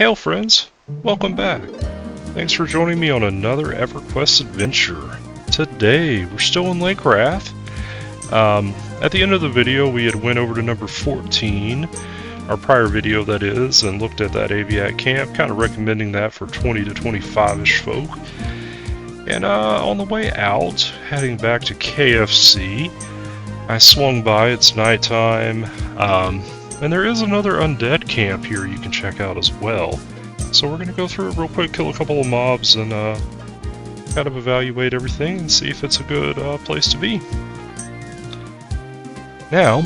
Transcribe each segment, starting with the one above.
Hail friends, welcome back. Thanks for joining me on another EverQuest adventure. Today, we're still in Lake Rath. At the end of the video, we had went over to number 14, our prior video that is, and looked at that Aviat camp, kind of recommending that for 20 to 25-ish folk. And on the way out, heading back to KFC, I swung by, it's nighttime, and there is another undead camp here you can check out as well. So we're going to go through it real quick, kill a couple of mobs, and kind of evaluate everything and see if it's a good place to be. Now,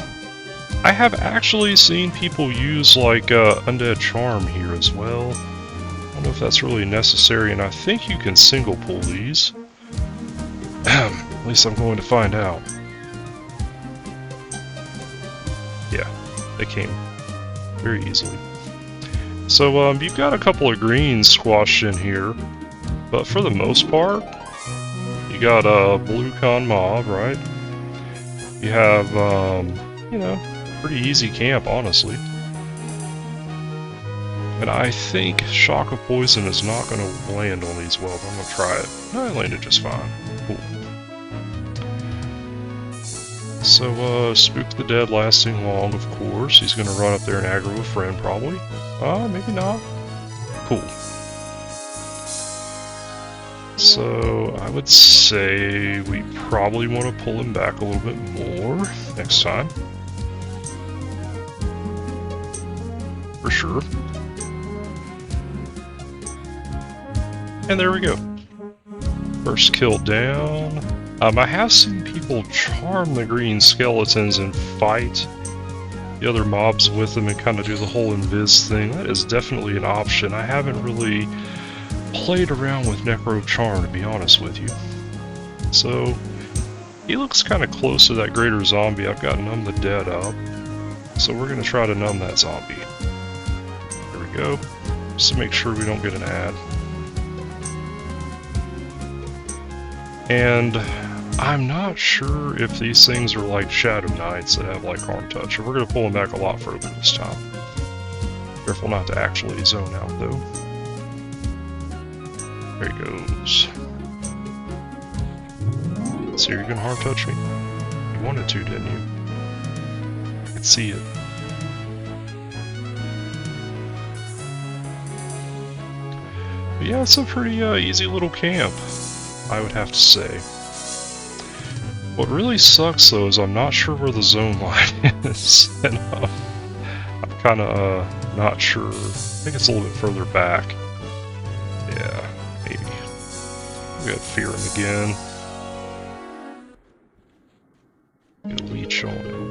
I have actually seen people use like Undead Charm here as well. I don't know if that's really necessary, and I think you can single pull these. At least I'm going to find out. Yeah, they came very easily. So you've got a couple of greens squashed in here, but for the most part, you got a blue con mob, right? You have, you know, pretty easy camp, honestly. And I think Shock of Poison is not going to land on these well, but I'm going to try it. No, it landed just fine. Cool. So, Spook the Dead lasting long, of course. He's going to run up there and aggro a friend, probably. Maybe not. Cool. So, I would say we probably want to pull him back a little bit more next time. For sure. And there we go. First kill down. I have seen people charm the green skeletons and fight the other mobs with them and kind of do the whole invis thing. That is definitely an option. I haven't really played around with Necro Charm, to be honest with you. So, he looks kind of close to that greater zombie. I've got Numb the Dead up. So we're going to try to numb that zombie. There we go. Just to make sure we don't get an ad. And I'm not sure if these things are like Shadow Knights that have like Harm Touch. We're going to pull them back a lot further this time. Careful not to actually zone out though. There he goes. So you're going to Harm Touch me? You wanted to, didn't you? I could see it. But yeah, it's a pretty easy little camp, I would have to say. What really sucks though is I'm not sure where the zone line is, and I'm kind of not sure. I think it's a little bit further back. Yeah, maybe. We gotta fear him again. Get a leech on him.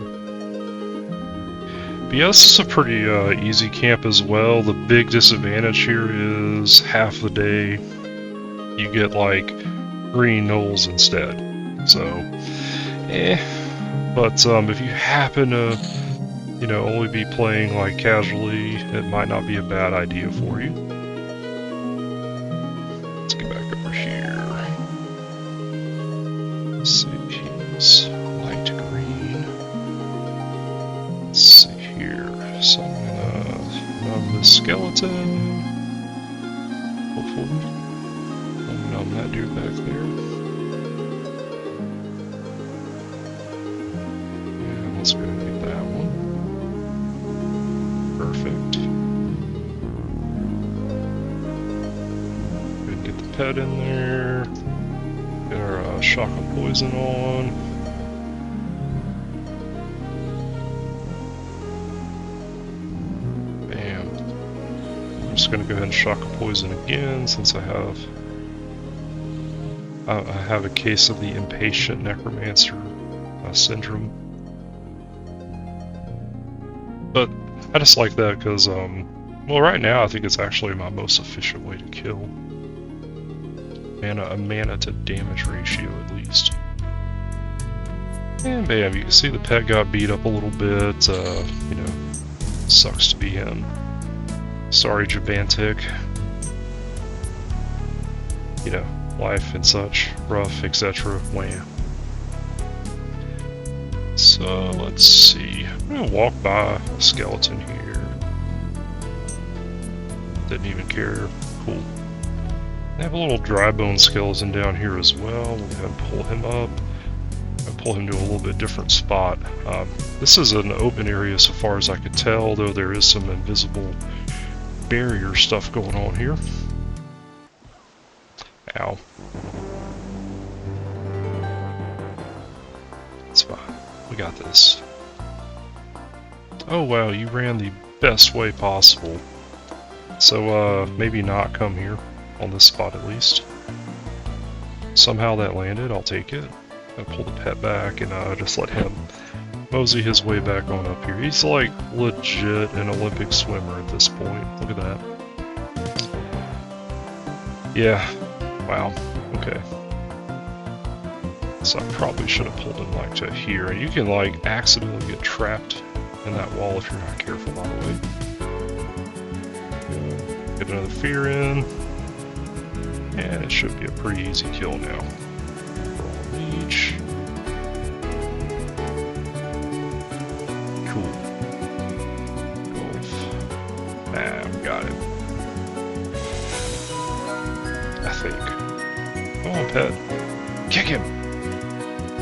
But yeah, this is a pretty easy camp as well. The big disadvantage here is half the day you get like green gnolls instead. So, but if you happen to, you know, only be playing like casually, it might not be a bad idea for you. Let's get back over here. Let's see, he's light green. Let's see here. So I'm gonna numb the skeleton. Hopefully. I'll numb that dude back there. Let's go and get that one. Perfect. Go and get the pet in there. Get our Shock of Poison on. Bam. I'm just going to go ahead and Shock of Poison again since I have a case of the impatient Necromancer syndrome. But I just like that because, well, right now I think it's actually my most efficient way to kill. A mana to damage ratio at least. And bam, you can see the pet got beat up a little bit. You know, sucks to be him. Sorry, Jabantic. You know, life and such, rough, etc. Wham. So let's see. I'm gonna walk by a skeleton here. Didn't even care. Cool. I have a little dry bone skeleton down here as well. We'll go ahead and pull him up. I'll pull him to a little bit different spot. This is an open area so far as I could tell, though there is some invisible barrier stuff going on here. Ow. It's fine. We got this. Oh wow, you ran the best way possible. So maybe not come here, on this spot at least. Somehow that landed, I'll take it. I'll pull the pet back and just let him mosey his way back on up here. He's like legit an Olympic swimmer at this point. Look at that. Yeah. Wow. Okay. So I probably should have pulled him like to here. And you can like accidentally get trapped in that wall if you're not careful, by the way. Get another fear in. And it should be a pretty easy kill now. Roll leech. Cool. Golf. Ah, we got it. I think. Come on, pet. Kick him!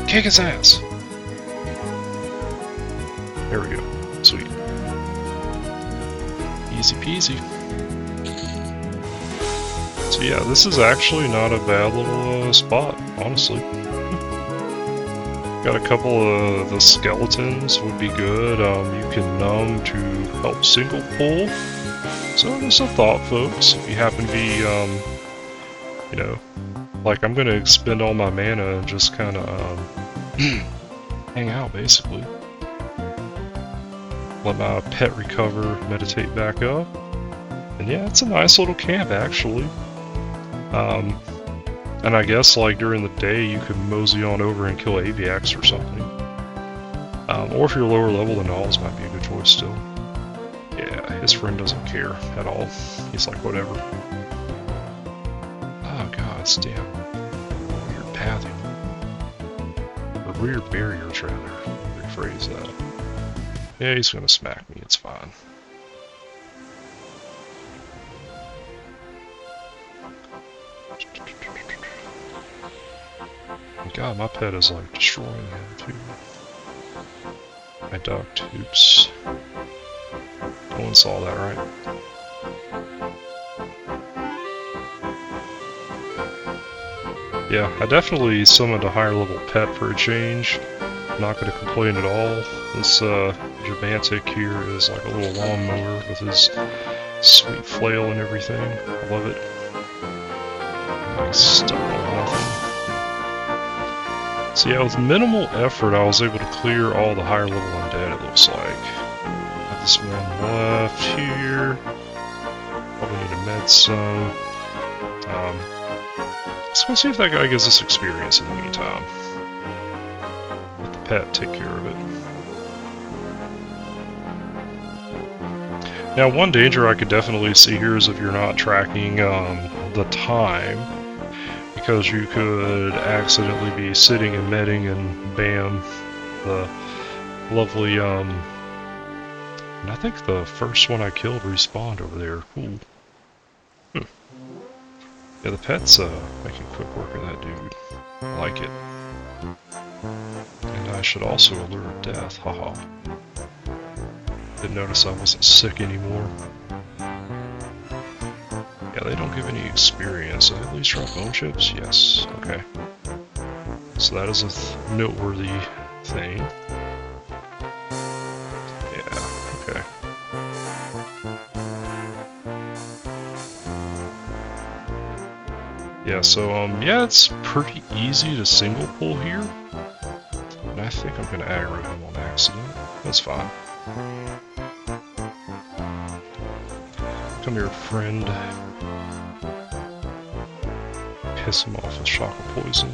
Kick his ass! There we go. Sweet. Easy peasy. So yeah, this is actually not a bad little spot, honestly. Got a couple of the skeletons would be good. You can numb to help single pull. So just a thought, folks. If you happen to be, you know, like I'm gonna expend all my mana and just kind of hang out, basically. Let my pet recover, meditate back up. And yeah, it's a nice little camp, actually. And I guess like during the day you could mosey on over and kill Aviax or something. Or if you're lower level, then Alls might be a good choice still. Yeah, his friend doesn't care at all. He's like, whatever. Oh god, damn. Weird pathing. Or weird barriers, rather. Rephrase that. Yeah, he's gonna smack me, it's fine. God, my pet is like destroying him too. I ducked. Oops. No one saw that, right? Yeah, I definitely summoned a higher level pet for a change. Not going to complain at all. This Jabantic here is like a little lawnmower with his sweet flail and everything. I love it. Like stuck on nothing. So yeah, with minimal effort, I was able to clear all the higher level undead, it looks like. Got this one left here. Probably need a med some. Let's go see if that guy gives us experience in the meantime. Let the pet take care of it. Now, one danger I could definitely see here is if you're not tracking the time. Because you could accidentally be sitting and medding and bam, the lovely, and I think the first one I killed respawned over there. Cool. Yeah, the pet's making quick work of that dude. I like it. And I should also allure death, haha. Didn't notice I wasn't sick anymore. Yeah, they don't give any experience. So at least drop bone chips? Yes. Okay. So that is a noteworthy thing. Yeah, okay. Yeah, so, yeah, it's pretty easy to single pull here. And I think I'm gonna aggro him on accident. That's fine. Come here, friend. Piss him off with shock of poison.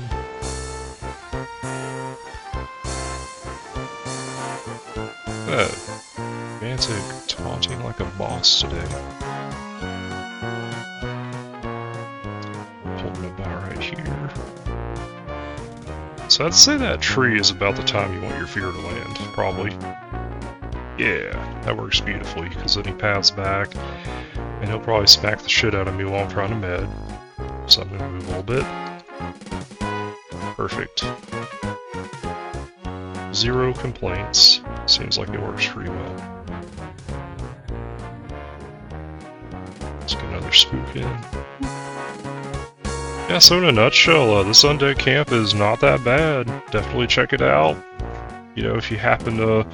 Mantic taunting like a boss today. Holding about right here. So I'd say that tree is about the time you want your fear to land, probably. Yeah, that works beautifully, because then he paths back, and he'll probably smack the shit out of me while I'm trying to med. So I'm gonna move a little bit. Perfect. 0 complaints. Seems like it works pretty well. Let's get another spook in. Yeah, so in a nutshell, this undead camp is not that bad. Definitely check it out. You know, if you happen to...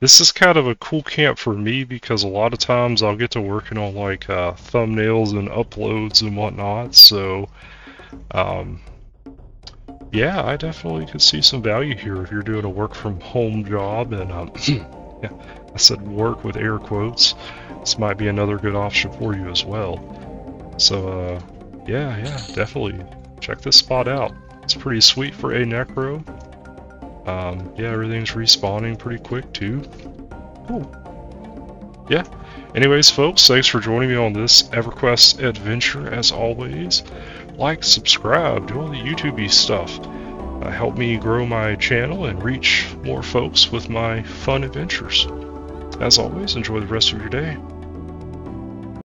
This is kind of a cool camp for me because a lot of times I'll get to working on like thumbnails and uploads and whatnot, so yeah, I definitely could see some value here if you're doing a work from home job. And yeah, I said work with air quotes. This might be another good option for you as well. So yeah, definitely check this spot out. It's pretty sweet for a necro. Yeah, everything's respawning pretty quick too. Cool. Yeah. Anyways, folks, thanks for joining me on this EverQuest adventure. As always, like, subscribe, do all the YouTube-y stuff. Help me grow my channel and reach more folks with my fun adventures. As always, enjoy the rest of your day.